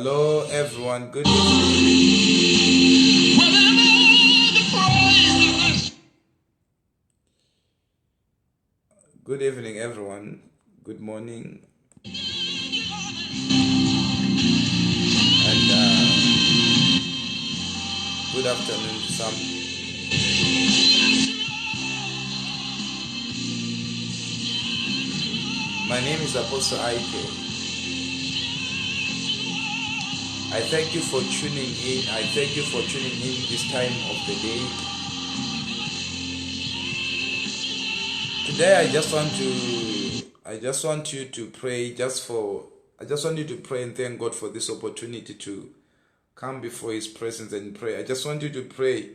Hello everyone, good evening. Good evening everyone, good morning. And good afternoon to some. My name is Apostle Ike. I thank you for tuning in. I thank you for tuning in this time of the day. Today I just want you to pray I just want you to pray and thank God for this opportunity to come before His presence and pray. I just want you to pray.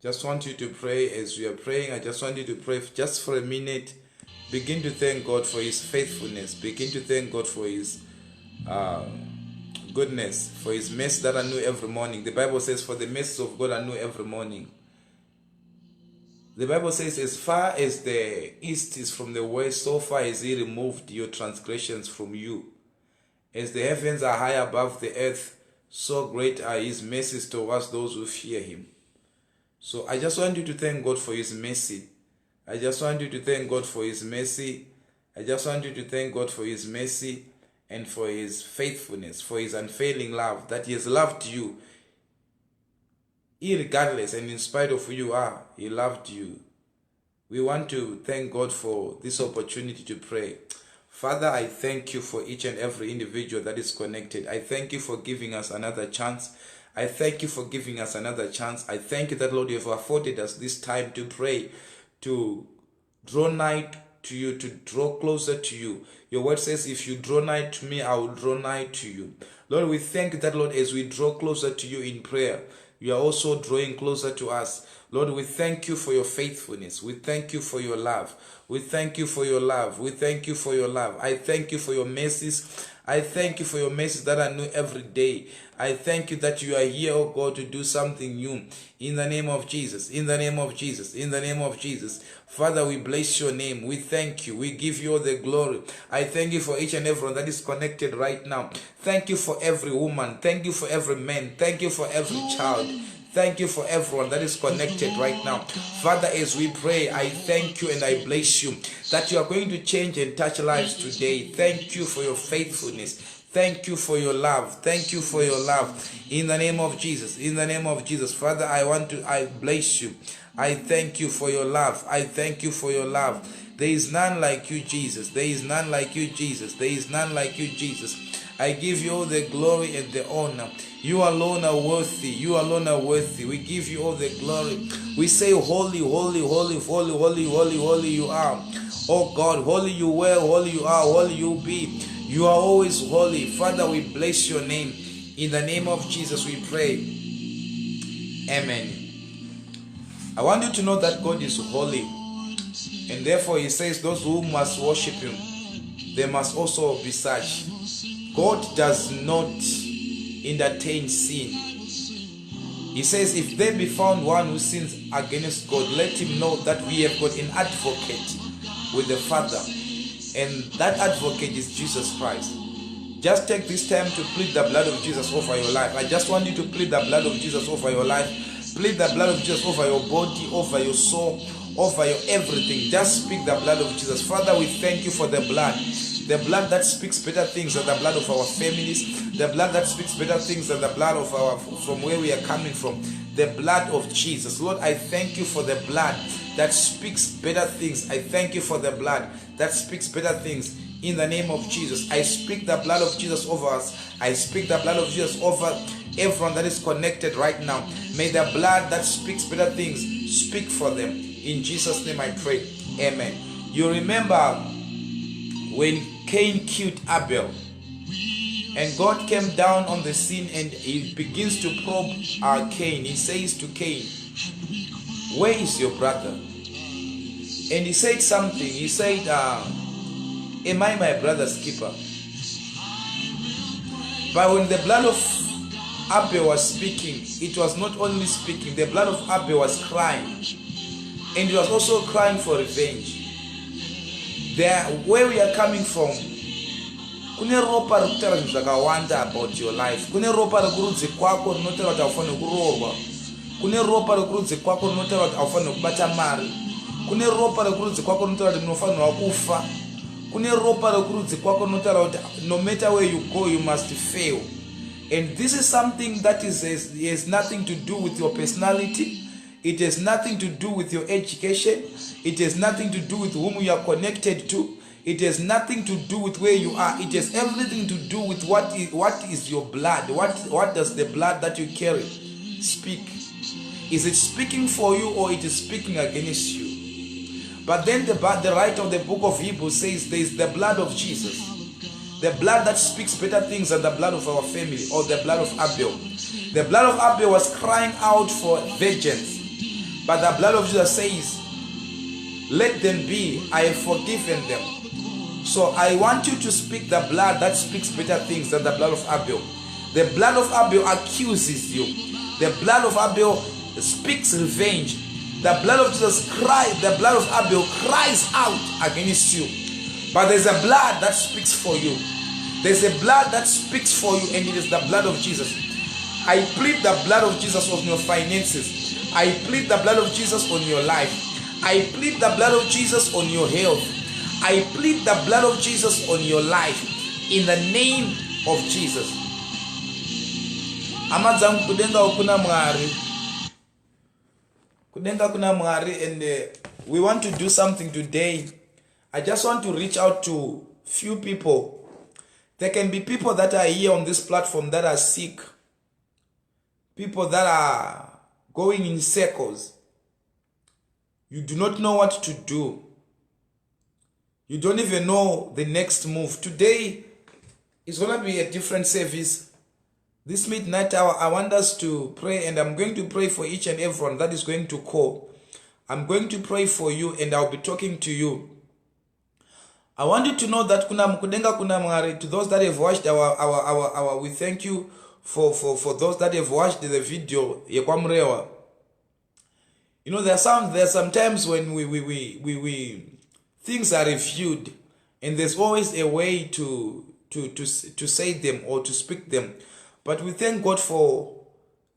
Just want you to pray as we are praying. I just want you to pray just for a minute. Begin to thank God for His faithfulness. Begin to thank God for His goodness, for His mercy that are new every morning. The Bible says, for the mercies of God are new every morning. The Bible says, as far as the east is from the west, so far as He removed your transgressions from you. As the heavens are high above the earth, so great are His mercies towards those who fear Him. So I just want you to thank God for His mercy. I just want you to thank God for His mercy. I just want you to thank God for His mercy and for His faithfulness, for His unfailing love, that He has loved you. Irregardless and in spite of who you are, He loved you. We want to thank God for this opportunity to pray. Father, I thank you for each and every individual that is connected. I thank you for giving us another chance. I thank you for giving us another chance. I thank you that, Lord, you have afforded us this time to pray, to draw nigh to you, to draw closer to you. Your word says, if you draw nigh to me, I will draw nigh to you. Lord, we thank you that, Lord, as we draw closer to you in prayer, you are also drawing closer to us. Lord, we thank you for your faithfulness. We thank you for your love. We thank you for your love. We thank you for your love. I thank you for your mercies. I thank you for your mercies that are new every day. I thank you that you are here, oh God, to do something new. In the name of Jesus, in the name of Jesus, in the name of Jesus. Father, we bless your name. We thank you. We give you all the glory. I thank you for each and everyone that is connected right now. Thank you for every woman. Thank you for every man. Thank you for every child. Thank you for everyone that is connected right now. Father, as we pray, I thank you and I bless you that you are going to change and touch lives today. Thank you for your faithfulness. Thank you for your love. Thank you for your love. In the name of Jesus. In the name of Jesus. Father, I bless you. I thank you for your love. I thank you for your love. There is none like you, Jesus. There is none like you, Jesus. There is none like you, Jesus. I give you all the glory and the honor. You alone are worthy. You alone are worthy. We give you all the glory. We say, holy, holy, holy, holy, holy, holy, holy you are. Oh God, holy you were, holy you are, holy you be. You are always holy. Father, we bless your name. In the name of Jesus we pray. Amen. I want you to know that God is holy. And therefore He says those who must worship Him, they must also be such. God does not entertain sin. He says, if there be found one who sins against God, let him know that we have got an advocate with the Father, and that advocate is Jesus Christ. Just take this time to plead the blood of Jesus over your life. I just want you to plead the blood of Jesus over your life. Plead the blood of Jesus over your body, over your soul, over your everything. Just speak the blood of Jesus. Father, we thank you for the blood. The blood that speaks better things than the blood of our families. The blood that speaks better things than the blood of from where we are coming from. The blood of Jesus. Lord, I thank you for the blood that speaks better things. I thank you for the blood that speaks better things. In the name of Jesus, I speak the blood of Jesus over us. I speak the blood of Jesus over everyone that is connected right now. May the blood that speaks better things speak for them. In Jesus' name I pray. Amen. You remember when Cain killed Abel, and God came down on the scene and He begins to probe Cain. He says to Cain, where is your brother? And he said something. He said, am I my brother's keeper? But when the blood of Abel was speaking, it was not only speaking, the blood of Abel was crying. And he was also crying for revenge. There, where we are coming from, kune ropa rokutaura zvinhu zvakawanda about your life. Kune ropa rekurudzi kwako rinotaura kuti haufaniri kuroorwa. Kune ropa rekurudzi kwako rinotaura kuti haufaniri kubata mari. Kune ropa rekurudzi kwako rinotaura kuti munofanirwa kufa. Kune ropa rekurudzi kwako rinotaura kuti no matter where you go you must fail. And this is something that has nothing to do with your personality. It has nothing to do with your education. It has nothing to do with whom you are connected to. It has nothing to do with where you are. It has everything to do with what is your blood. What does the blood that you carry speak? Is it speaking for you or it is speaking against you? But then the writer of the book of Hebrews says there is the blood of Jesus. The blood that speaks better things than the blood of our family or the blood of Abel. The blood of Abel was crying out for vengeance. But the blood of Jesus says, let them be, I have forgiven them. So I want you to speak the blood that speaks better things than the blood of Abel. The blood of Abel accuses you. The blood of Abel speaks revenge. The blood of Jesus the blood of Abel cries out against you. But there's a blood that speaks for you. There's a blood that speaks for you, and it is the blood of Jesus. I plead the blood of Jesus on your finances. I plead the blood of Jesus on your life. I plead the blood of Jesus on your health. I plead the blood of Jesus on your life in the name of Jesus. Amadzangu kudenga kuna Mwari. Kudenga kuna Mwari, and we want to do something today. I just want to reach out to few people. There can be people that are here on this platform that are sick. People that are going in circles. You do not know what to do. You don't even know the next move. Today is going to be a different service. This midnight hour, I want us to pray, and I'm going to pray for each and everyone that is going to call. I'm going to pray for you, and I'll be talking to you. I want you to know that kudenga kuna Mwari, to those that have watched our we thank you for those that have watched the video yekwamrewa. You know, there are sometimes when we things are reviewed, and there's always a way to say them or to speak them. But we thank God for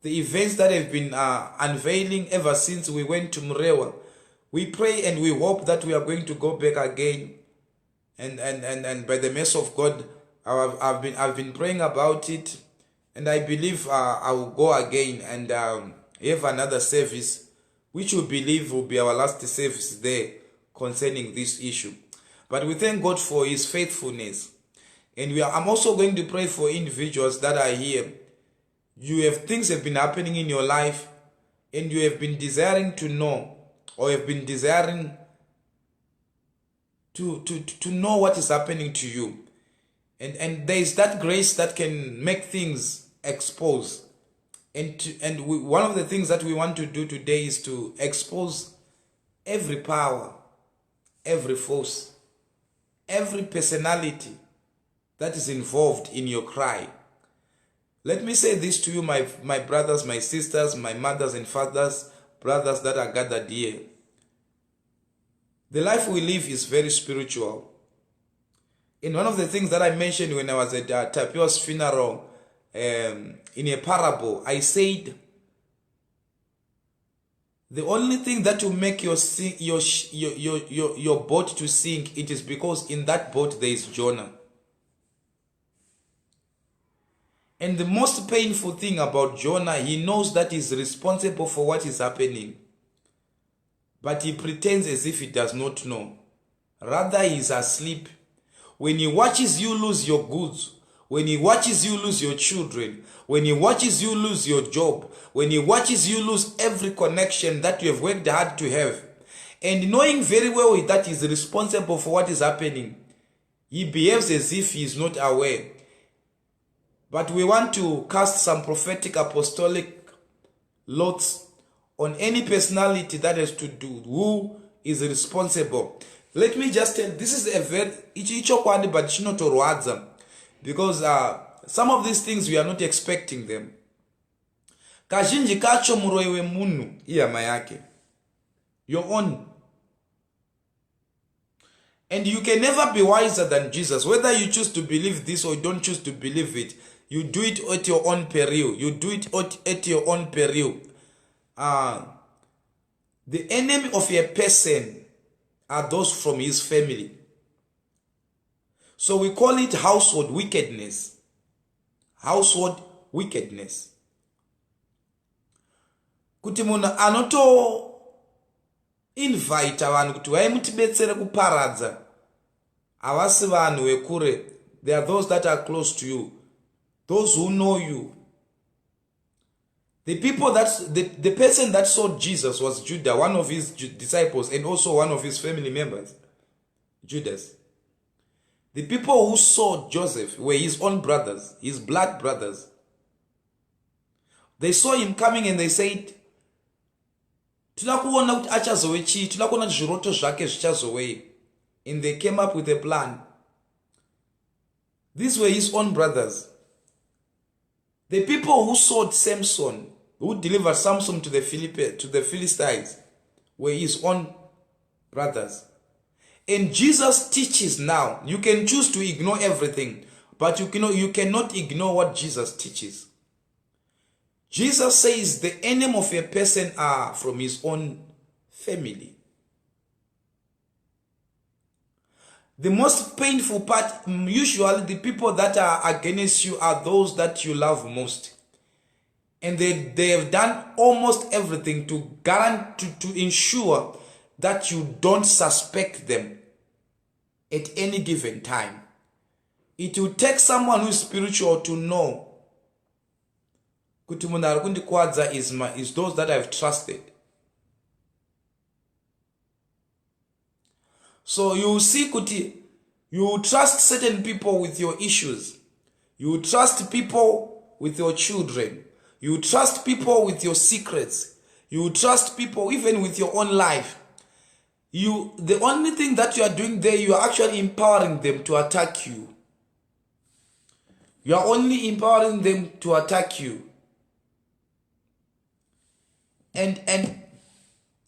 the events that have been unveiling ever since we went to Mrewa. We pray and we hope that we are going to go back again. And by the mercy of God, I've been praying about it, and I believe I will go again and have another service, which we believe will be our last service there concerning this issue. But we thank God for His faithfulness, and I'm also going to pray for individuals that are here. Things have been happening in your life, and you have been desiring to know, or have been desiring to know what is happening to you, and there is that grace that can make things expose, one of the things that we want to do today is to expose every power, every force, every personality that is involved in your cry. Let me say this to you, my brothers, my sisters, my mothers and fathers, brothers that are gathered here. The life we live is very spiritual. And one of the things that I mentioned when I was at Tapio's funeral, in a parable, I said, the only thing that will make your boat to sink, it is because in that boat there is Jonah. And the most painful thing about Jonah, he knows that he's responsible for what is happening. But he pretends as if he does not know. Rather, he is asleep. When he watches you lose your goods, when he watches you lose your children, when he watches you lose your job, when he watches you lose every connection that you have worked hard to have, and knowing very well that he is responsible for what is happening, he behaves as if he is not aware. But we want to cast some prophetic apostolic lots on any personality that has to do who is responsible. Let me just tell, this is a very because some of these things we are not expecting them. Kazhinji kacho muroiwe munu iyama yake, your own. And you can never be wiser than Jesus. Whether you choose to believe this or you don't choose to believe it, you do it at your own peril. You do it at your own peril. The enemy of a person are those from his family. So we call it household wickedness. Household wickedness. Kuti munhu anoto invite vanhu kuti vaimutibetsere kuparadza havasi vanhu vekure. They are those that are close to you, those who know you. The people the person that saw Jesus was Judah, one of his disciples, and also one of his family members, Judas. The people who saw Joseph were his own brothers, his blood brothers. They saw him coming and they said, and they came up with a plan. These were his own brothers. The people who saw Samson, who delivered Samson to the Philistines, were his own brothers. And Jesus teaches now. You can choose to ignore everything, but you cannot ignore what Jesus teaches. Jesus says the enemy of a person are from his own family. The most painful part, usually the people that are against you are those that you love most. And they have done almost everything to guarantee, to ensure that you don't suspect them at any given time. It will take someone who is spiritual to know kuti munhu ari kundikwadza is those that I've trusted. So you see kuti you trust certain people with your issues. You trust people with your children. You trust people with your secrets. You trust people even with your own life. The only thing that you are doing there, you are actually empowering them to attack you. You are only empowering them to attack you. And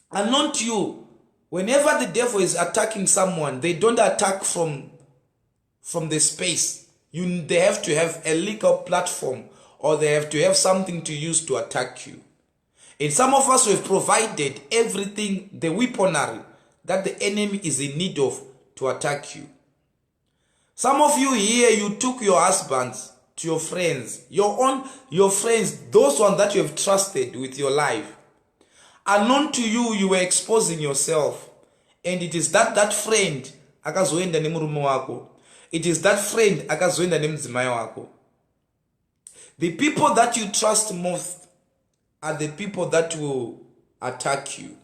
unknown to you, whenever the devil is attacking someone, they don't attack from the space. They have to have a legal platform, or they have to have something to use to attack you. And some of us have provided everything, the weaponry that the enemy is in need of to attack you. Some of you here, you took your husbands to your friends, your friends, those ones that you have trusted with your life. Unknown to you, you were exposing yourself. And it is that friend akazoenda nemurume wako. It is that friend akazoenda nemudzimai wako. The people that you trust most are the people that will attack you.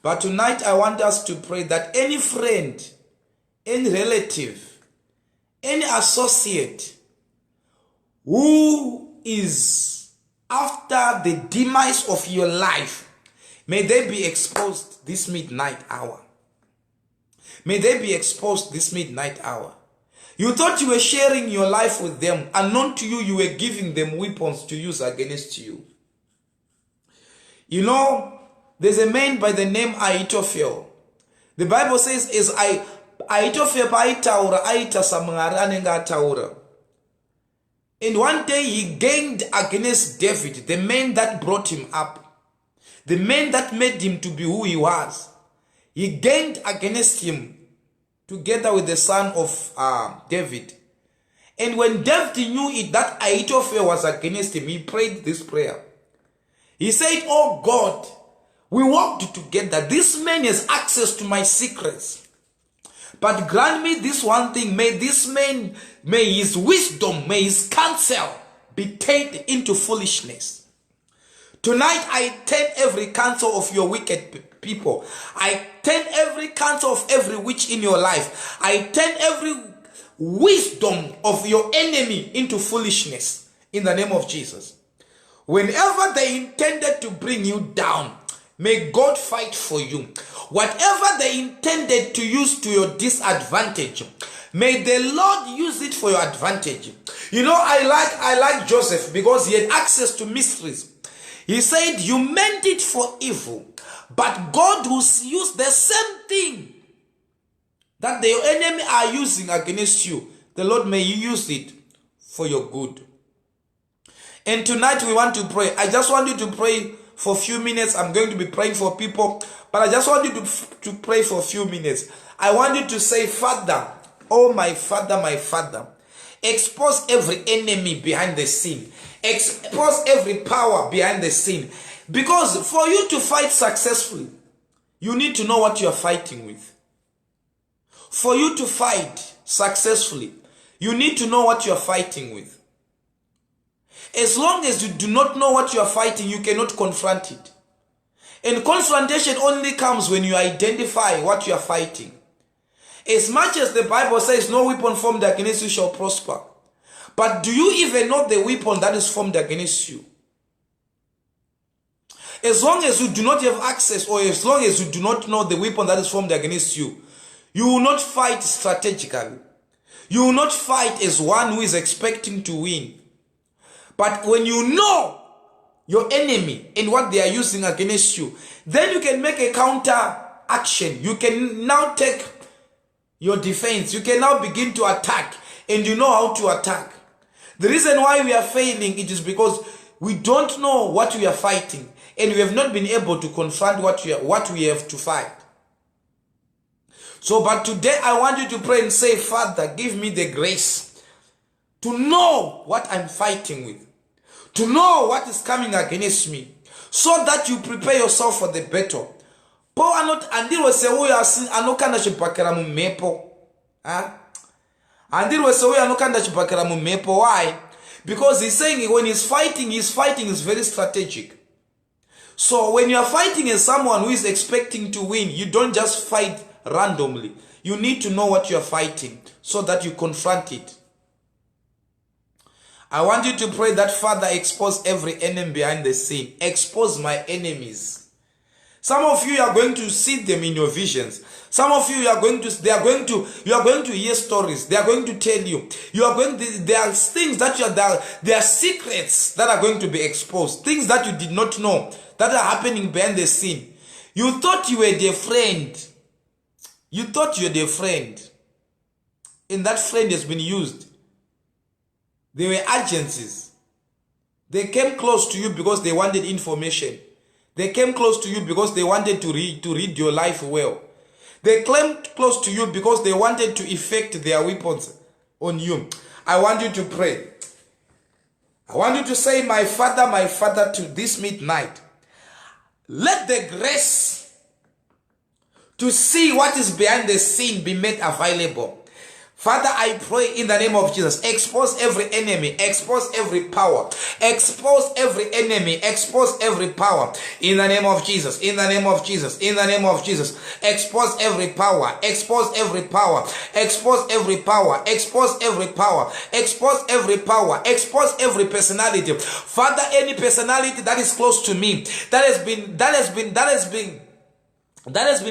But tonight I want us to pray that any friend, any relative, any associate who is after the demise of your life, may they be exposed this midnight hour. May they be exposed this midnight hour. You thought you were sharing your life with them. Unknown to you, you were giving them weapons to use against you. You know, there's a man by the name Ahithophel. The Bible says, is Ahithophel aitaura aita samangari anenge ataura. And one day he gained against David, the man that brought him up, the man that made him to be who he was. He gained against him together with the son of David. And when David knew it, that Ahithophel was against him, he prayed this prayer. He said, "Oh God, we walked together. This man has access to my secrets. But grant me this one thing. May this man, may his wisdom, may his counsel be turned into foolishness. Tonight I turn every counsel of your wicked people. I turn every counsel of every witch in your life. I turn every wisdom of your enemy into foolishness in the name of Jesus. Whenever they intended to bring you down, may God fight for you. Whatever they intended to use to your disadvantage, may the Lord use it for your advantage." You know, I like Joseph because he had access to mysteries. He said, "You meant it for evil, but God will use the same thing that the enemy are using against you, the Lord may use it for your good. And tonight we want to pray. I just want you to pray for a few minutes. I'm going to be praying for people, but I just want you to pray for a few minutes. I want you to say, Father, oh my Father, expose every enemy behind the scene. Expose every power behind the scene. Because for you to fight successfully, you need to know what you are fighting with. For you to fight successfully, you need to know what you are fighting with. As long as you do not know what you are fighting, you cannot confront it. And confrontation only comes when you identify what you are fighting. As much as the Bible says, no weapon formed against you shall prosper. But do you even know the weapon that is formed against you? As long as you do not have access, or as long as you do not know the weapon that is formed against you, you will not fight strategically. You will not fight as one who is expecting to win. But when you know your enemy and what they are using against you, then you can make a counter action. You can now take your defense. You can now begin to attack, and you know how to attack. The reason why we are failing, it is because we don't know what we are fighting, and we have not been able to confront what we have to fight. So, but today I want you to pray and say, Father, give me the grace to know what I'm fighting with, to know what is coming against me, so that you prepare yourself for the battle. Paul not andiro se uya anokanda chipakera mu mepo. Andiro se uya anokanda chipakera mu mepo. Why? Because he's saying when he's fighting is very strategic. So when you are fighting as someone who is expecting to win, you don't just fight randomly. You need to know what you are fighting so that you confront it. I want you to pray that, Father, expose every enemy behind the scene. Expose my enemies. Some of you are going to see them in your visions. Some of you are going to hear stories. They are going to tell you. There are things that there are secrets that are going to be exposed. Things that you did not know that are happening behind the scene. You thought you were their friend. You thought you were their friend. And that friend has been used. They were agencies. They came close to you because they wanted information. They came close to you because they wanted to read your life well. They came close to you because they wanted to effect their weapons on you. I want you to pray. I want you to say, my Father, to this midnight, let the grace to see what is behind the scene be made available. Father, I pray in the name of Jesus, expose every enemy, expose every power, expose every enemy, expose every power in the name of Jesus, in the name of Jesus, in the name of Jesus. Expose every power, expose every power, expose every power, expose every power, expose every power, expose every personality. Father, any personality that is close to me, that has been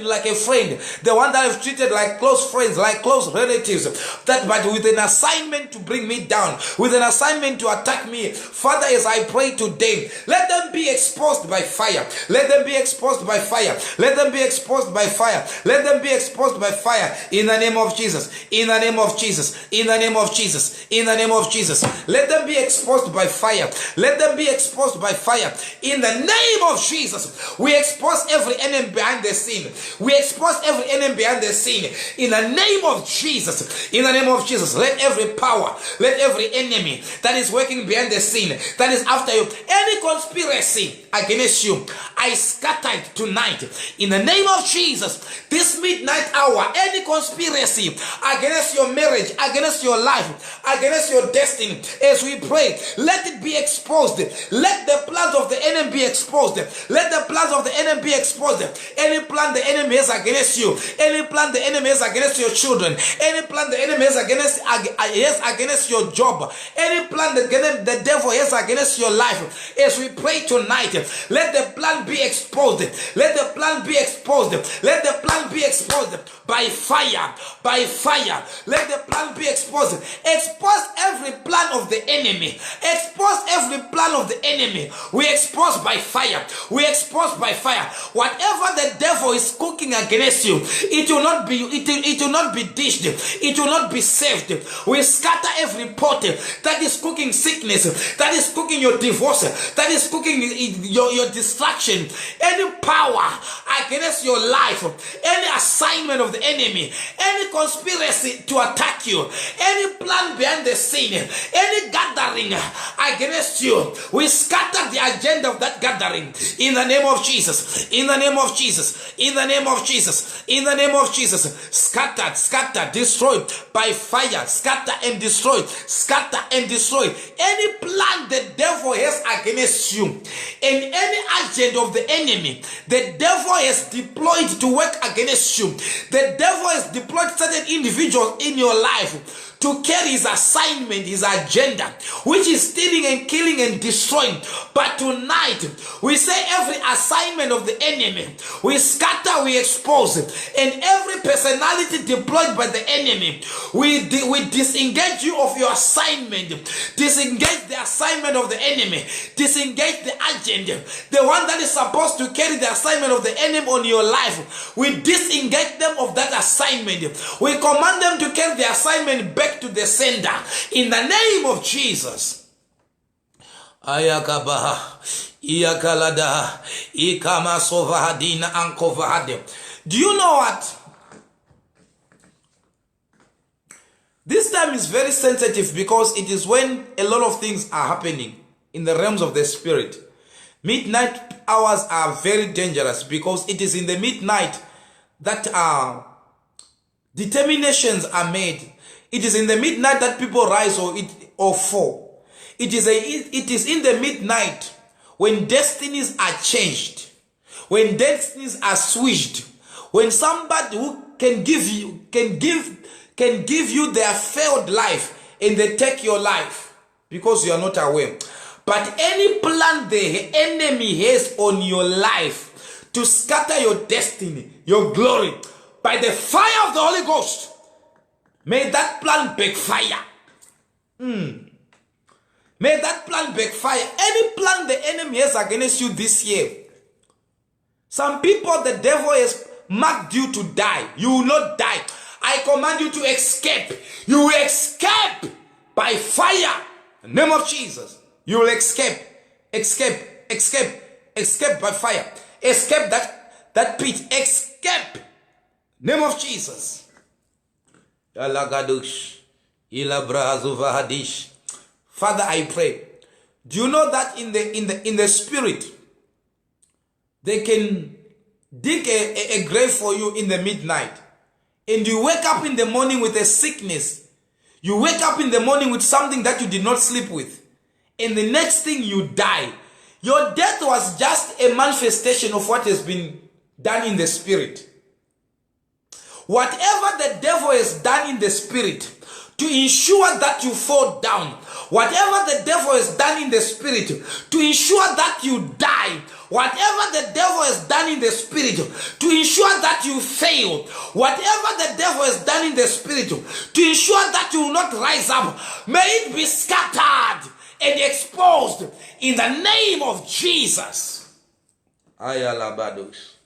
like a friend, the one that I've treated like close friends, like close relatives, but with an assignment to bring me down, with an assignment to attack me. Father, as I pray today, let them be exposed by fire. Let them be exposed by fire. Let them be exposed by fire. Let them be exposed by fire in the name of Jesus. In the name of Jesus. In the name of Jesus. In the name of Jesus. Let them be exposed by fire. Let them be exposed by fire. In the name of Jesus, we expose every enemy behind the scene. We expose every enemy behind the scene in the name of Jesus. In the name of Jesus, let every power, let every enemy that is working behind the scene, that is after you, any conspiracy against you, I scatter it tonight in the name of Jesus. This midnight hour, any conspiracy against your marriage, against your life, against your destiny, as we pray, let it be exposed. Let the plans of the enemy be exposed. Let the plans of the enemy be exposed. Any plan the enemy has against you, any plan the enemy has against your children, any plan the enemy has against your job, any plan the devil has against your life, as we pray tonight, let the plan be exposed. Let the plan be exposed. Let the plan be exposed by fire. By fire. Let the plan be exposed. Expose every plan of the enemy. Expose every plan plan of the enemy, we expose by fire. We expose by fire. Whatever the devil is cooking against you, it will not be dished. It will not be saved. We scatter every pot that is cooking sickness, that is cooking your divorce, that is cooking your distraction. Any power against your life, any assignment of the enemy, any conspiracy to attack you, any plan behind the scene, any gathering against you, we scatter the agenda of that gathering in the name of Jesus. In the name of Jesus. In the name of Jesus. In the name of Jesus. Scattered, destroyed by fire. Scatter and destroyed. Scatter and destroyed. Any plan the devil has against you, and any agent of the enemy the devil has deployed to work against you, the devil has deployed certain individuals in your life to carry his assignment, his agenda, which is stealing and killing and destroying. But tonight, we say every assignment of the enemy, we scatter, we expose, and every personality deployed by the enemy, we disengage you of your assignment, disengage the assignment of the enemy, disengage the agent, the one that is supposed to carry the assignment of the enemy on your life. We disengage them of that assignment. We command them to carry the assignment back to the sender in the name of Jesus. Ayakabaha, Iyakalada, Ikama Sovahadina Ankovahade. Do you know what? This time is very sensitive because it is when a lot of things are happening in the realms of the spirit. Midnight hours are very dangerous because it is in the midnight that determinations are made. It is in the midnight that people rise or fall. It is in the midnight when destinies are changed, when destinies are switched, when somebody who can give you their failed life and they take your life because you are not aware. But any plan the enemy has on your life to scatter your destiny, your glory, by the fire of the Holy Ghost, may that plan backfire. May that plan backfire. Any plan the enemy has against you this year. Some people, the devil has marked you to die. You will not die. I command you to escape. You will escape by fire. In the name of Jesus. You will escape. Escape. Escape. Escape by fire. Escape that pit. Escape. Name of Jesus. Father, I pray. Do you know that in the spirit, they can dig a grave for you in the midnight, and you wake up in the morning with a sickness. You wake up in the morning with something that you did not sleep with, and the next thing you die. Your death was just a manifestation of what has been done in the spirit. Whatever the devil has done in the spirit to ensure that you fall down, whatever the devil has done in the spirit to ensure that you die, whatever the devil has done in the spirit to ensure that you fail, whatever the devil has done in the spirit to ensure that you will not rise up, may it be scattered and exposed in the name of Jesus. Ayalabados.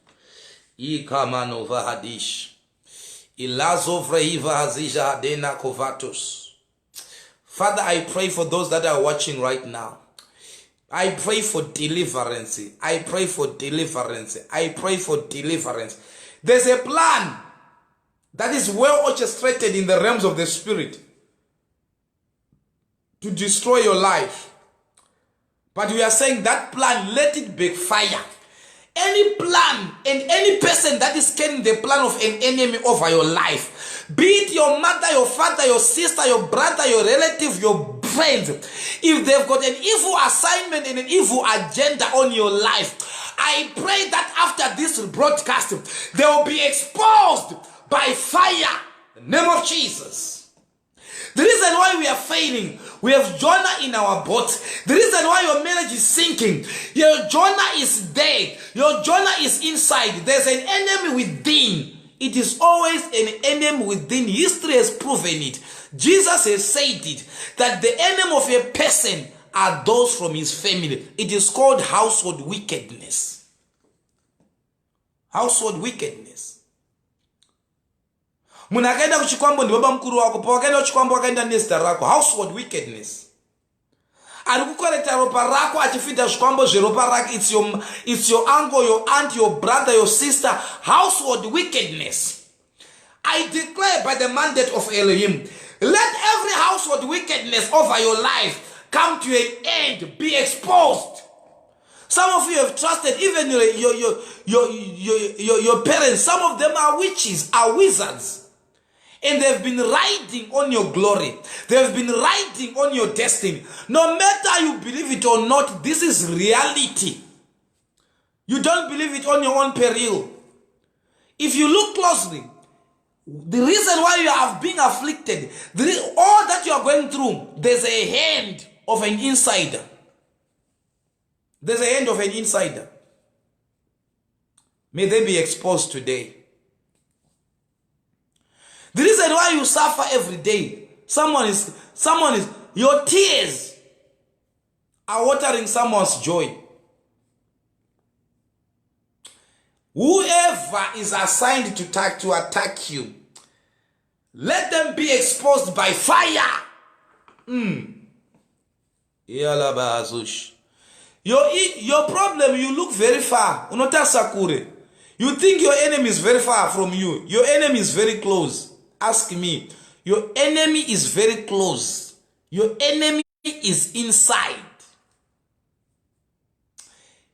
Ikamanova hadish. Father, I pray for those that are watching right now. I pray for deliverance. I pray for deliverance. I pray for deliverance. There's a plan that is well orchestrated in the realms of the spirit to destroy your life. But we are saying that plan, let it backfire. Any plan and any person that is carrying the plan of an enemy over your life, be it your mother, your father, your sister, your brother, your relative, your friends, if they've got an evil assignment and an evil agenda on your life, I pray that after this broadcast, they will be exposed by fire. In the name of Jesus. The reason why we are failing, we have Jonah in our boat. The reason why your marriage is sinking, your Jonah is dead. Your Jonah is inside. There's an enemy within. It is always an enemy within. History has proven it. Jesus has said it, that the enemy of a person are those from his family. It is called household wickedness. Household wickedness. Munhu akaenda kuchikwambo ndibaba mukuru wako, pawakaenda kuchikwambo wakaenda nezita rako. Household wickedness. Ari kukorekta ropa rako achifita zvikwambo zveropa rake. It's your uncle, your aunt, your brother, your sister. Household wickedness. I declare by the mandate of Elohim, let every household wickedness over your life come to an end, be exposed. Some of you have trusted even your parents. Some of them are witches, are wizards. And they've been riding on your glory. They've been riding on your destiny. No matter you believe it or not, this is reality. You don't believe it on your own peril. If you look closely, the reason why you have been afflicted, all that you are going through, there's a hand of an insider. There's a hand of an insider. May they be exposed today. The reason why you suffer every day, your tears are watering someone's joy. Whoever is assigned to attack you, let them be exposed by fire. Your problem, you look very far. You think your enemy is very far from you. Your enemy is very close. Ask me. Your enemy is very close. Your enemy is inside.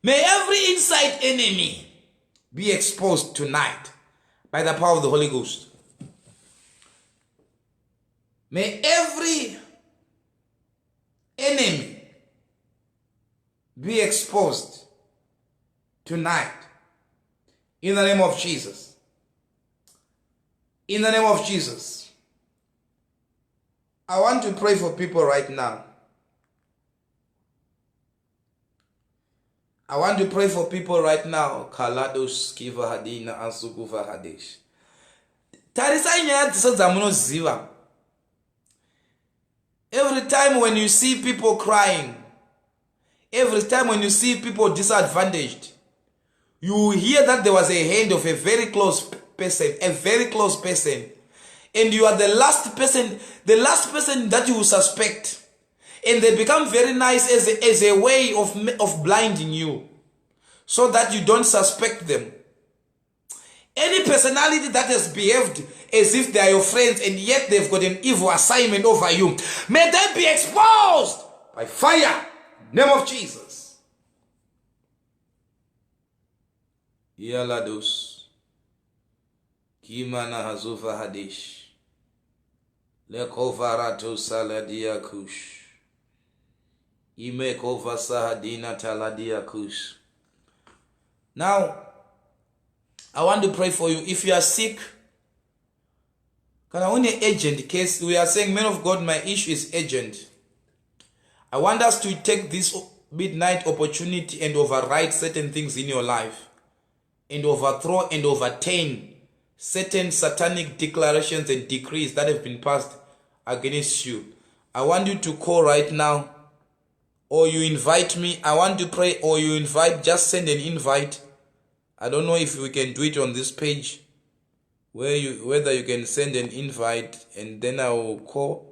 May every inside enemy be exposed tonight by the power of the Holy Ghost. May every enemy be exposed tonight in the name of Jesus. In the name of Jesus. I want to pray for people right now. I want to pray for people right now. Kalados kiva hadina ansukuva hadesh. Tarisa inyaya tisoza munoziva. Every time when you see people crying, every time when you see people disadvantaged, you hear that there was a hand of a very close person, and you are the last person that you suspect, and they become very nice as a way of blinding you, so that you don't suspect them. Any personality that has behaved as if they are your friends and yet they've got an evil assignment over you, may they be exposed by fire. Name of Jesus. Yalados. Kimana hazufa hadish. Lekovarato saladia kush. Imekova sahadina taladia kush. Now, I want to pray for you. If you are sick, can I only urgent case? We are saying, man of God, my issue is urgent. I want us to take this midnight opportunity and override certain things in your life, and overthrow and overturn certain satanic declarations and decrees that have been passed against you. I want you to call right now, or you invite me. I want to pray, or you invite, just send an invite. I don't know if we can do it on this page, whether you can send an invite and then I will call,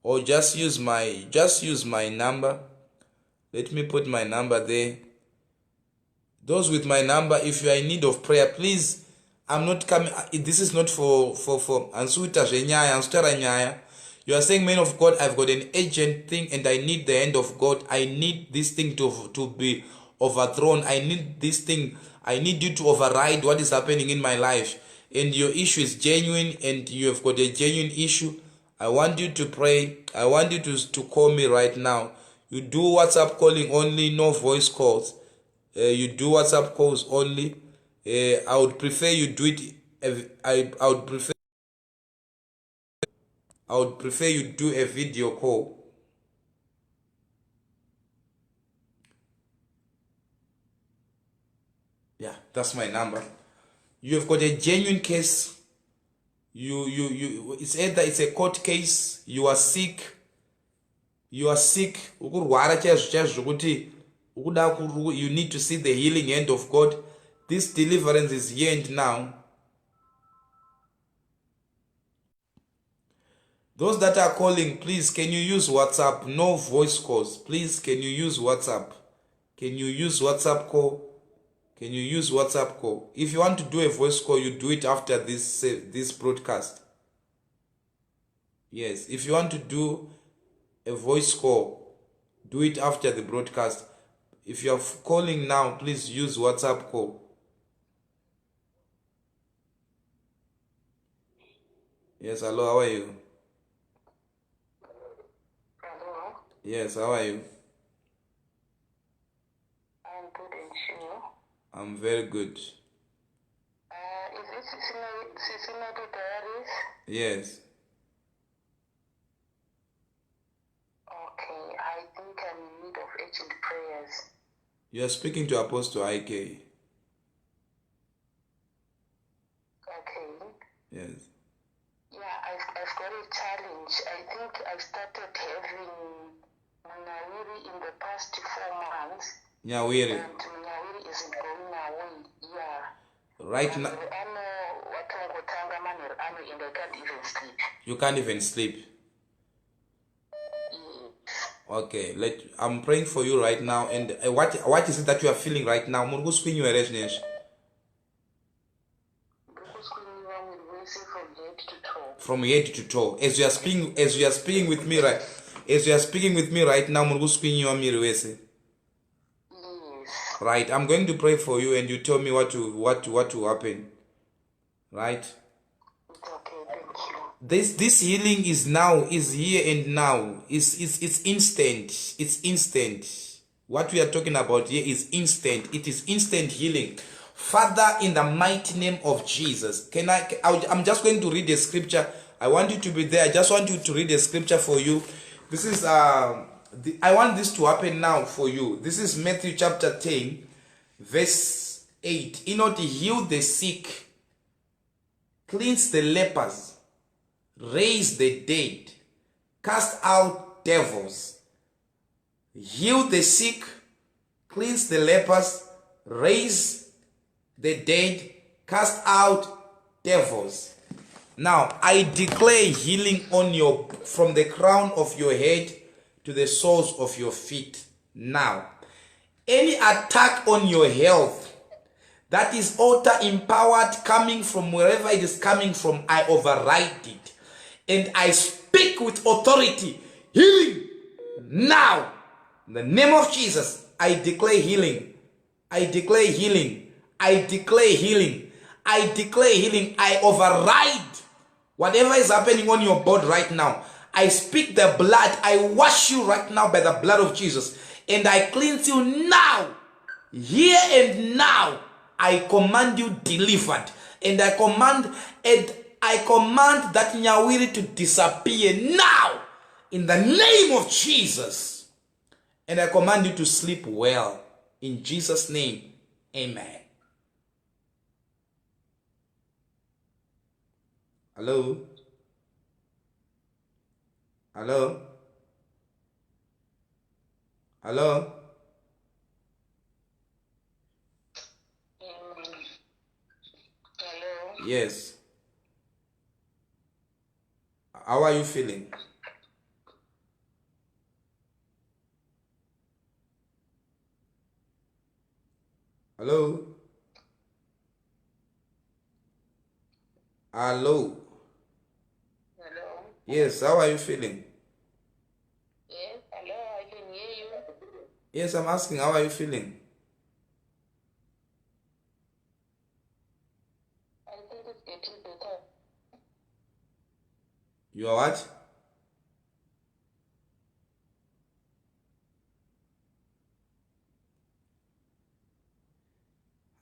or just use my number. Let me put my number there. Those with my number, if you are in need of prayer, please, I'm not coming. This is not for Ansuta Jenyaya, Anstara Nyaya. You are saying, man of God, I've got an urgent thing and I need the hand of God. I need this thing to be overthrown. I need this thing. I need you to override what is happening in my life. And your issue is genuine and you have got a genuine issue. I want you to pray. I want you to call me right now. You do WhatsApp calling only, no voice calls. You do WhatsApp calls only. I would prefer you do it. I would prefer you do a video call. Yeah, that's my number. You have got a genuine case. It's either it's a court case, you are sick, You are sick. Ukurwara chaizvo zvekuti you need to see the healing hand of God. This deliverance is here and now. Those that are calling, please, can you use WhatsApp? No voice calls. Please, can you use WhatsApp? Can you use WhatsApp call? Can you use WhatsApp call? If you want to do a voice call, you do it after this broadcast. Yes, if you want to do a voice call, do it after the broadcast. If you are calling now, please use WhatsApp call. Yes, hello, how are you? Hello. Yes, how are you? I'm good, and you? I'm very good. Is it Sis Melly Diaries? Yes. Okay, I think I'm in need of urgent prayers. You are speaking to Apostle IK. Okay. Yes. Yeah, I've got a challenge. I think I started having Nyawiri in the past 4 months. Nyawiri. And Nyawiri isn't going away. Yeah. Right now. And I can't even sleep. You can't even sleep. Okay, I'm praying for you right now. And what is it that you are feeling right now? From head to toe. As you are speaking with me right now, right, I'm going to pray for you, and you tell me what to happen. Right? Okay, thank you. This healing is here and now. It's instant. It's instant. What we are talking about here is instant. It is instant healing. Father, in the mighty name of Jesus, I'm just going to read the scripture. I want you to be there. I just want you to read the scripture for you. This is I want this to happen now for you. This is Matthew chapter 10, verse 8. In order to heal the sick, cleanse the lepers, raise the dead, cast out devils, heal the sick, cleanse the lepers, raise the dead, cast out devils. Now, I declare healing on from the crown of your head to the soles of your feet. Now, any attack on your health that is altar empowered coming from wherever it is coming from, I override it. And I speak with authority. Healing now. In the name of Jesus, I declare healing. I declare healing. I declare healing. I declare healing. I override whatever is happening on your body right now. I speak the blood. I wash you right now by the blood of Jesus. And I cleanse you now. Here and now. I command you delivered. And I command that Nyawiri to disappear now. In the name of Jesus. And I command you to sleep well. In Jesus' name. Amen. Hello? Hello? Hello? Hello? Yes. How are you feeling? Hello? Hello? Hello? Yes, how are you feeling? Yes, hello, I can hear you. Yes, I'm asking, how are you feeling? I think it's getting better. You are what?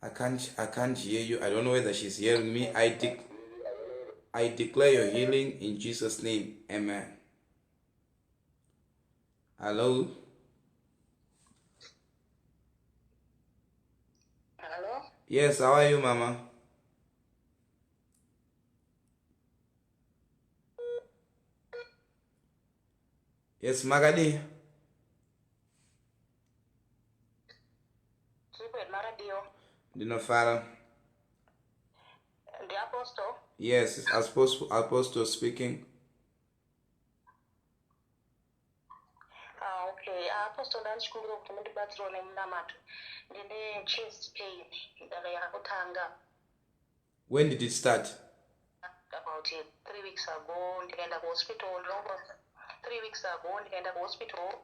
I can't hear you. I don't know whether she's hearing me. I declare your healing in Jesus' name. Amen. Hello? Hello? Yes, how are you, Mama? Yes, Magadi. Dinofara. The apostle. Yes, it's Apostle speaking. Okay. Apostle ndandikumbira kuti mundibatsire nemunamato. Ndine chest pain yakutanga. When did it start? About 3 weeks ago. Ndikaenda ku hospital. 3 weeks ago ndikaenda ku hospital.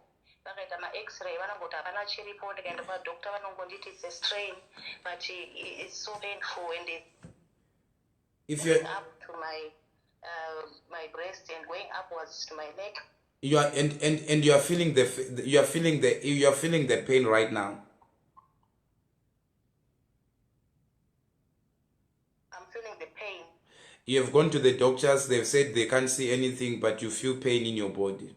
Vakaita ma-x-ray vanongoti hapana chiripo. Ndikaenda kwadoctor vanongonditi it's a strain, but it's so painful and If you're up to my breast and going upwards to my neck. you are and you are feeling you are feeling the pain right now. I'm feeling the pain. You have gone to the doctors, they've said they can't see anything, but you feel pain in your body.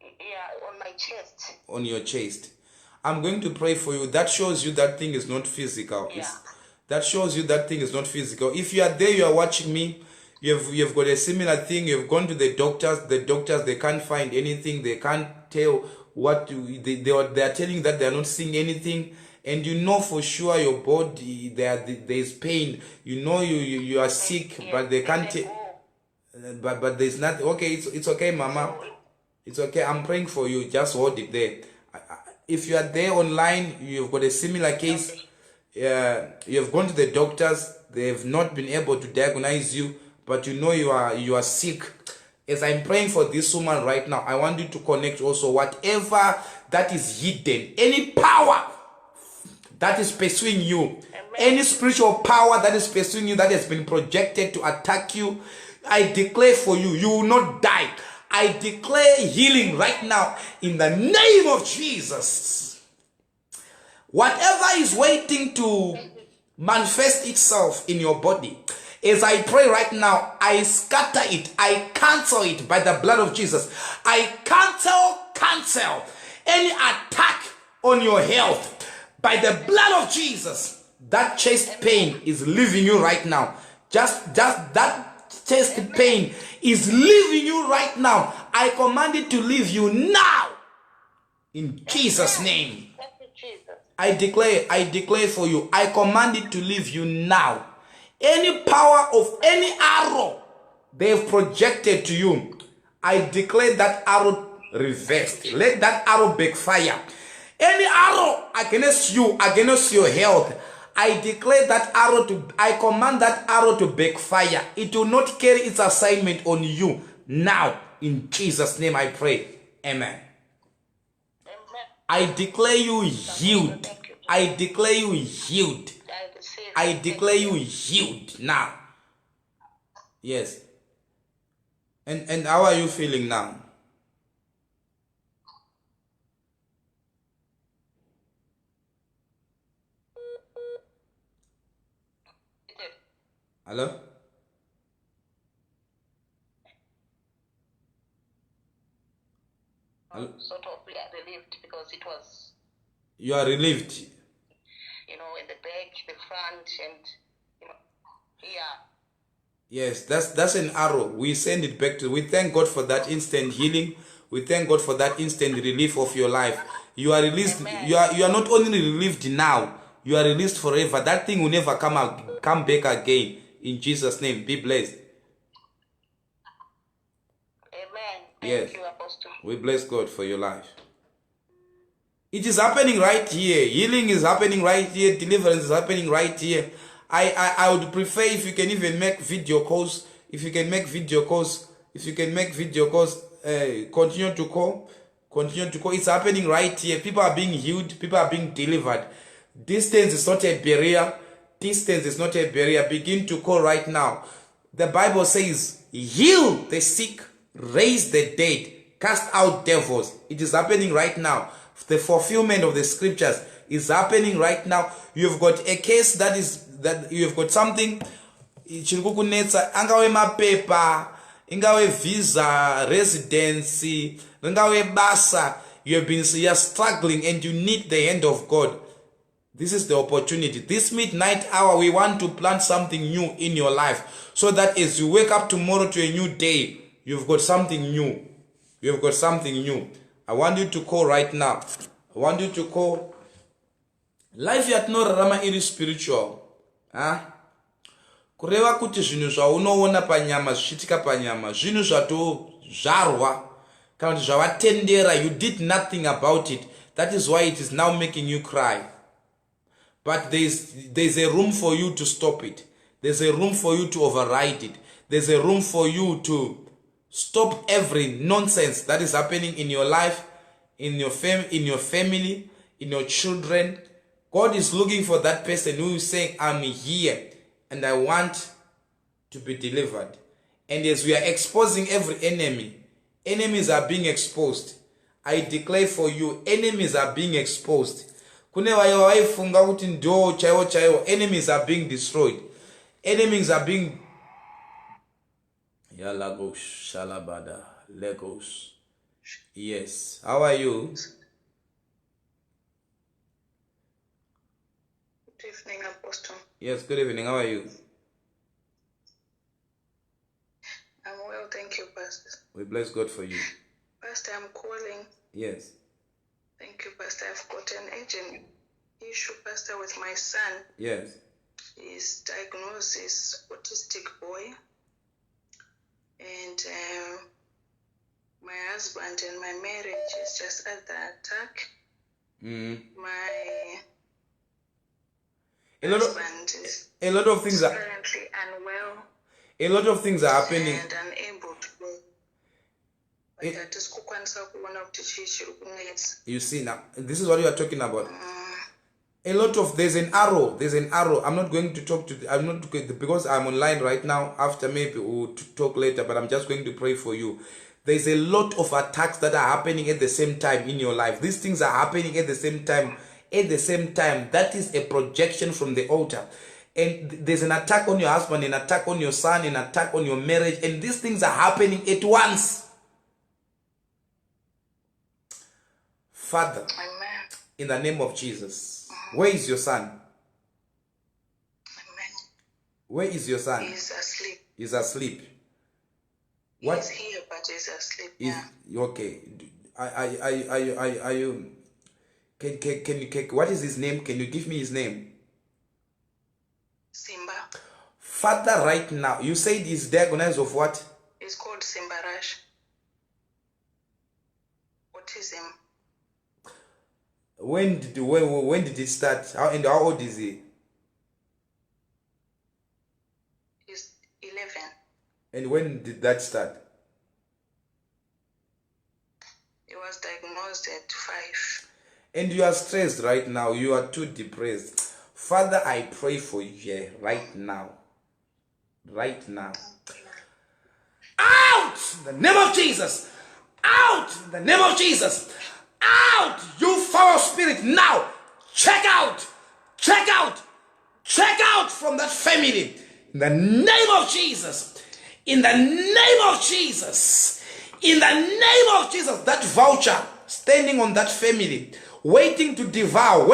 Yeah, on my chest. On your chest. I'm going to pray for you. That shows you that thing is not physical. Yeah. That shows you that thing is not physical. If you are there, you are watching me, you've got a similar thing, you've gone to the doctors, they can't find anything, they can't tell what they are telling that they are not seeing anything, and you know for sure your body, there is pain, you know you are sick, Yeah, but they can't but there's nothing. Okay, it's okay, Mama. It's okay. I'm praying for you. Just hold it there. If you are there online, you've got a similar case. You have gone to the doctors. They have not been able to diagnose you, but you know you are sick. As I'm praying for this woman right now, I want you to connect also whatever that is hidden, any power that is pursuing you, any spiritual power that is pursuing you that has been projected to attack you. I declare for you, you will not die. I declare healing right now in the name of Jesus. Whatever is waiting to manifest itself in your body, as I pray right now, I scatter it, I cancel it by the blood of Jesus. I cancel any attack on your health by the blood of Jesus. That chest pain is leaving you right now. Just that chest pain is leaving you right now. I command it to leave you now. In Jesus' name. I declare for you. I command it to leave you now. Any power of any arrow they've projected to you, I declare that arrow reversed. Let that arrow backfire. Any arrow against you, against your health, I declare that I command that arrow to backfire. It will not carry its assignment on you now. In Jesus' name I pray. Amen. I declare you healed. I declare you healed. I declare you healed now. Yes. And how are you feeling now? Hello? Sort of relieved because it was. You are relieved. You know, in the back, the front, and you know, yeah. Yes, that's an arrow. We send it back to. We thank God for that instant healing. We thank God for that instant relief of your life. You are released. Amen. You are not only relieved now. You are released forever. That thing will never come back again. In Jesus' name, be blessed. Amen. Yes. Thank you, Apostle. We bless God for your life. It is happening right here. Healing is happening right here. Deliverance is happening right here. I would prefer if you can even make video calls. If you can make video calls. Continue to call. It's happening right here. People are being healed. People are being delivered. Distance is not a barrier. Begin to call right now. The Bible says, heal the sick, raise the dead, cast out devils. It is happening right now. The fulfillment of the scriptures is happening right now. You've got a case that you have got something. Angawe mapepa, ingawe visa, residency, ingawe basa. You are struggling and you need the hand of God. This is the opportunity. This midnight hour, we want to plant something new in your life, so that as you wake up tomorrow to a new day, you've got something new. You've got something new. I want you to call right now. I want you to call. Life yatinorarama iri spiritual. Kureva kuti zvinhu zvaunoona panyama zvichiitika panyama, zvinhu zvatozvarwa kana kuti zvavatendera, you did nothing about it. That is why it is now making you cry. But there's a room for you to stop it. There's a room for you to override it. There's a room for you to stop every nonsense that is happening in your life, in your family, in your children. God is looking for that person who is saying, I'm here and I want to be delivered. And as we are exposing every enemy, enemies are being exposed. I declare for you, enemies are being exposed. Enemies are being destroyed. Enemies are being Yalagos Shalabada Legos. Yes. How are you? Good evening, Apostle. Yes, good evening. How are you? I'm well, thank you, Pastor. We bless God for you. Pastor, I'm calling. Yes. Thank you, Pastor. I've got an urgent issue, Pastor, with my son. Yes. He's diagnosed as autistic boy. And my husband and my marriage is just under attack. My husband is a lot of things are currently unwell. A lot of things are happening. And unable to go. You see now, this is what you are talking about. There's an arrow. I'm not going to talk to, because I'm online right now. After maybe we'll talk later, but I'm just going to pray for you. There's a lot of attacks that are happening at the same time in your life. These things are happening at the same time. That is a projection from the altar. And there's an attack on your husband, an attack on your son, an attack on your marriage. And these things are happening at once. Father, Amen. In the name of Jesus, where is your son? Amen. Where is your son? He's asleep. He's asleep. What? He's here, but he's asleep. Okay. Are you? Can you? What is his name? Can you give me his name? Simba. Father, right now, you said he's diagnosed of what? It's called Simba Rash. Autism. When did it start? How old is he? He's 11. And when did that start? He was diagnosed at 5. And you are stressed right now. You are too depressed. Father, I pray for you here right now. Right now. Out! In the name of Jesus. Out! In the name of Jesus. Out! You foul spirit now. Check out. Check out. Check out from that family. In the name of Jesus. In the name of Jesus. In the name of Jesus. That voucher standing on that family, waiting to devour,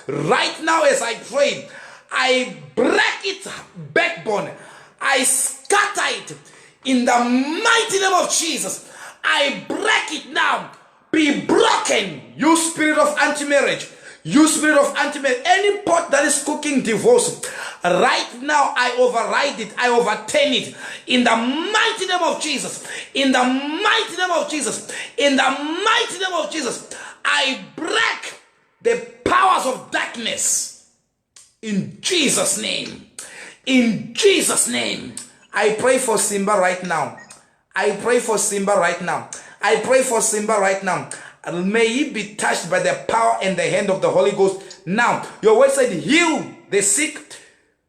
Right now as I pray, I break its backbone. I scatter it in the mighty name of Jesus. I break it now. Be broken, you spirit of anti-marriage. You spirit of anti-marriage. Any pot that is cooking divorce, right now I override it. I overturn it. In the mighty name of Jesus. In the mighty name of Jesus. In the mighty name of Jesus. I break the powers of darkness. In Jesus' name. In Jesus' name. I pray for Simba right now. I pray for Simba right now. I pray for Simba right now. May he be touched by the power and the hand of the Holy Ghost. Now, your word said, heal the sick,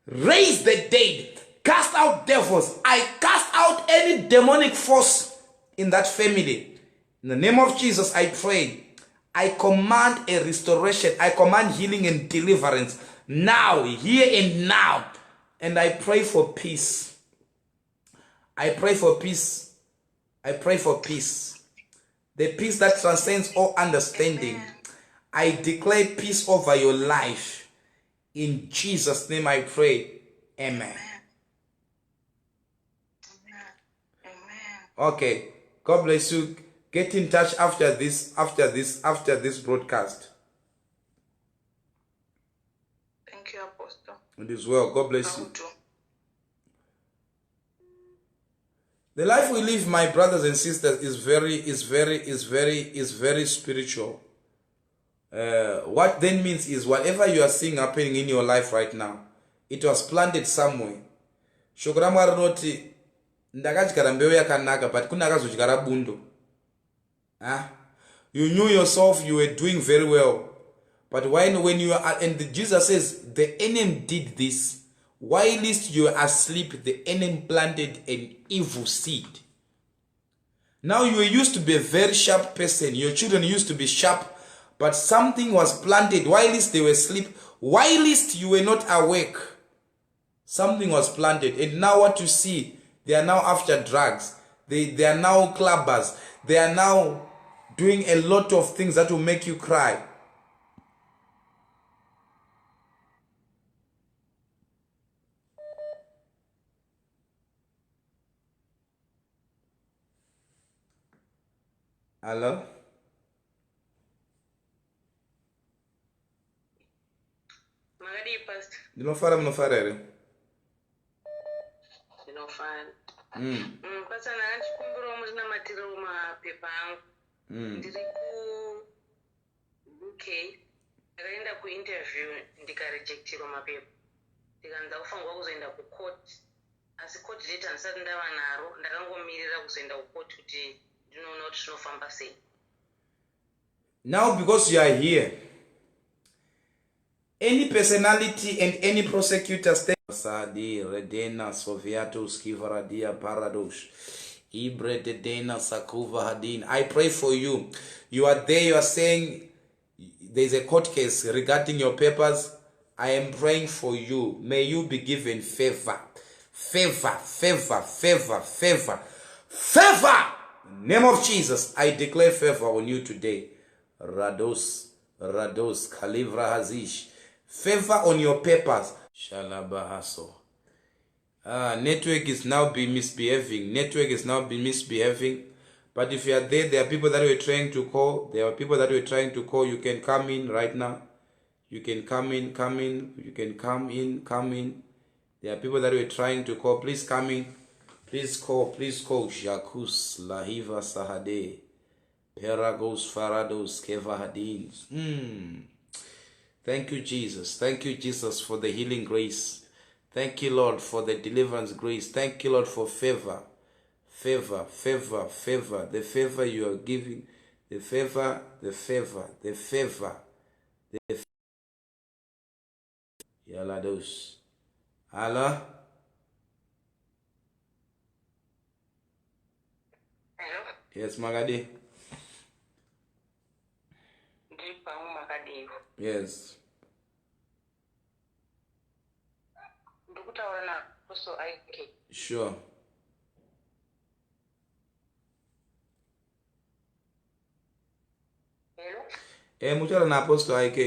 raise the dead, cast out devils. I cast out any demonic force in that family. In the name of Jesus, I pray. I command a restoration. I command healing and deliverance. Now, here and now. And I pray for peace. I pray for peace. I pray for peace. The peace that transcends all understanding. I declare peace over your life. In Jesus' name I pray. Amen. Okay. God bless you. Get in touch after this broadcast. Thank you, Apostle. It is well. God bless you. The life we live, my brothers and sisters, is very spiritual. What then means is whatever you are seeing happening in your life right now, it was planted somewhere. Shoko raMwari rinoti ndakadyara mbeu yakanaka but kune akazodyara bundo. You knew yourself, you were doing very well. But when you are, and Jesus says, the enemy did this. Whilst you are asleep, the enemy planted an evil seed. Now you used to be a very sharp person. Your children used to be sharp. But something was planted whilst they were asleep. Whilst you were not awake. Something was planted. And now what you see, they are now after drugs. They are now clubbers. They are now doing a lot of things that will make you cry. Hello? Magadi Pastor. Munofara here. Ndinofara. Pastor ndakachikumbira muzvina matiro mapepa angu. Ndiri ku UK. Ndakaenda kuinterview ndikarejectirwa mapepa. Ndikanza kufanirwa kuzoenda kucourt. Asi court date handisati ndava naro. Ndakangomirira kuzoenda kucourt kuti ndinoona kuti zvinofamba sei. Now because you are here, any personality and any prosecutor Sadi Redena Soviatus Kivaradia Paradosh Ibre Dedena Sakuva Hadin. I pray for you. You are there, you are saying there's a court case regarding your papers. I am praying for you. May you be given favor. Favor, favor, favor, favor, favor. In the name of Jesus, I declare favor on you today. Rados, Kalivra Hazish. Favor on your papers. Shalabahaso. Network is now misbehaving. Network is now misbehaving. But if you are there are people that we're trying to call. There are people that we're trying to call. You can come in right now. You can come in. You can come in. There are people that we're trying to call. Please come in. Please call. Jakus Lahiva Sahade. Peragos Farados Kevahadins. Thank you, Jesus. Thank you, Jesus, for the healing grace. Thank you, Lord, for the deliverance grace. Thank you, Lord, for favor. Favor. The favor you are giving. The favor. Yalados. Allah. Hello? Yes, Magadi. Yes. Sure. Hello? Mutaura na Apostle IK.